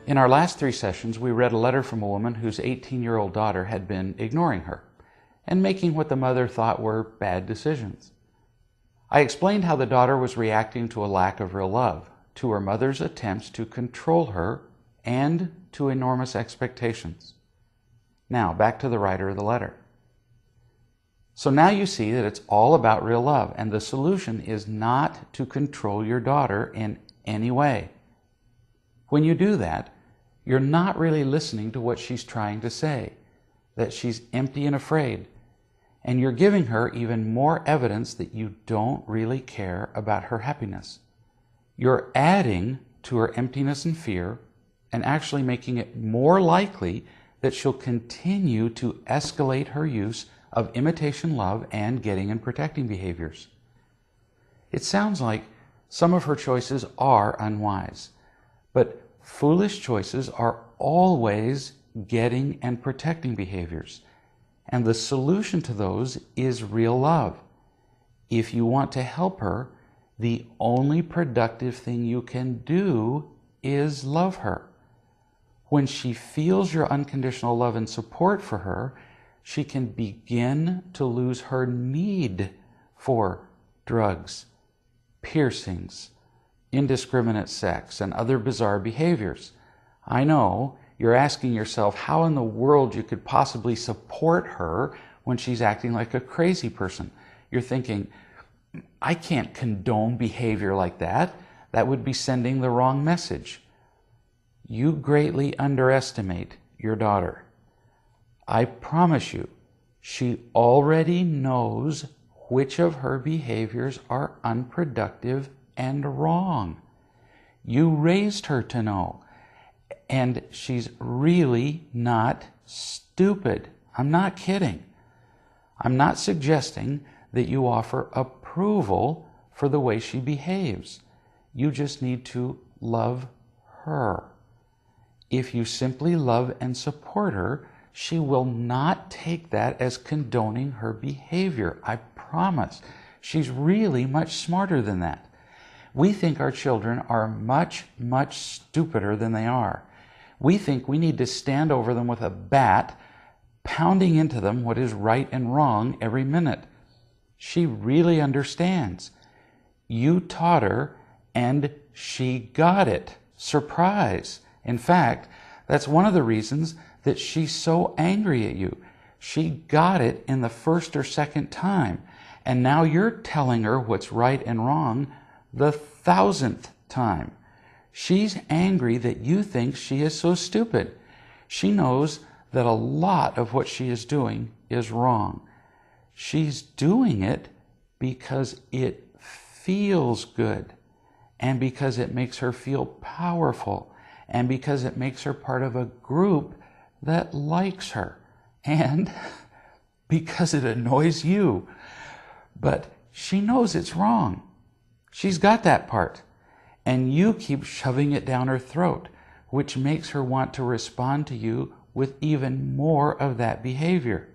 In our last 3 sessions, we read a letter from a woman whose 18-year-old daughter had been ignoring her and making what the mother thought were bad decisions. I explained how the daughter was reacting to a lack of real love, to her mother's attempts to control her, and to enormous expectations. Now, back to the writer of the letter. So now you see that it's all about real love, and the solution is not to control your daughter in any way. When you do that, you're not really listening to what she's trying to say, that she's empty and afraid, and you're giving her even more evidence that you don't really care about her happiness. You're adding to her emptiness and fear and actually making it more likely that she'll continue to escalate her use of imitation love and getting and protecting behaviors. It sounds like some of her choices are unwise, but foolish choices are always getting and protecting behaviors, and the solution to those is real love. If you want to help her, the only productive thing you can do is love her. When she feels your unconditional love and support for her, she can begin to lose her need for drugs, piercings, indiscriminate sex, and other bizarre behaviors. I know you're asking yourself how in the world you could possibly support her when she's acting like a crazy person. You're thinking, I can't condone behavior like that. That would be sending the wrong message. You greatly underestimate your daughter. I promise you, she already knows which of her behaviors are unproductive and wrong. You raised her to know, and she's really not stupid. I'm not kidding. I'm not suggesting that you offer approval for the way she behaves. You just need to love her. If you simply love and support her, she will not take that as condoning her behavior. I promise. She's really much smarter than that. We think our children are much, much stupider than they are. We think we need to stand over them with a bat, pounding into them what is right and wrong every minute. She really understands. You taught her, and she got it. Surprise! In fact, that's one of the reasons that she's so angry at you. She got it in the first or second time, and now you're telling her what's right and wrong the 1,000th time. She's angry that you think she is so stupid. She knows that a lot of what she is doing is wrong. She's doing it because it feels good, and because it makes her feel powerful, and because it makes her part of a group that likes her, and because it annoys you. But she knows it's wrong. She's got that part, and you keep shoving it down her throat, which makes her want to respond to you with even more of that behavior.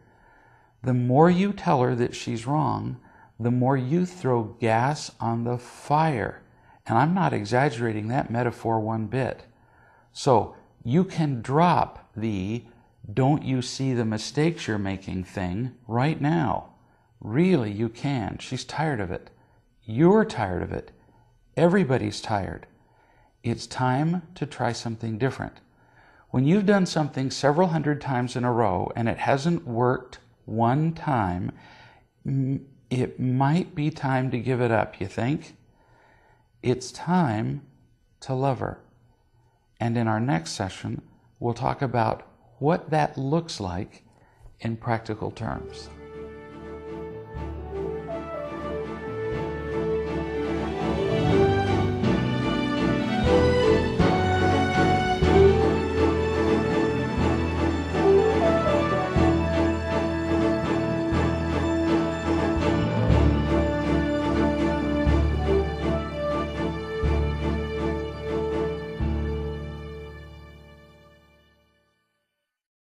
The more you tell her that she's wrong, the more you throw gas on the fire. And I'm not exaggerating that metaphor one bit. So you can drop the "don't you see the mistakes you're making" thing right now. Really, you can. She's tired of it. You're tired of it. Everybody's tired. It's time to try something different. When you've done something several hundred times in a row and it hasn't worked one time, it might be time to give it up, you think? It's time to love her. And in our next session, we'll talk about what that looks like in practical terms.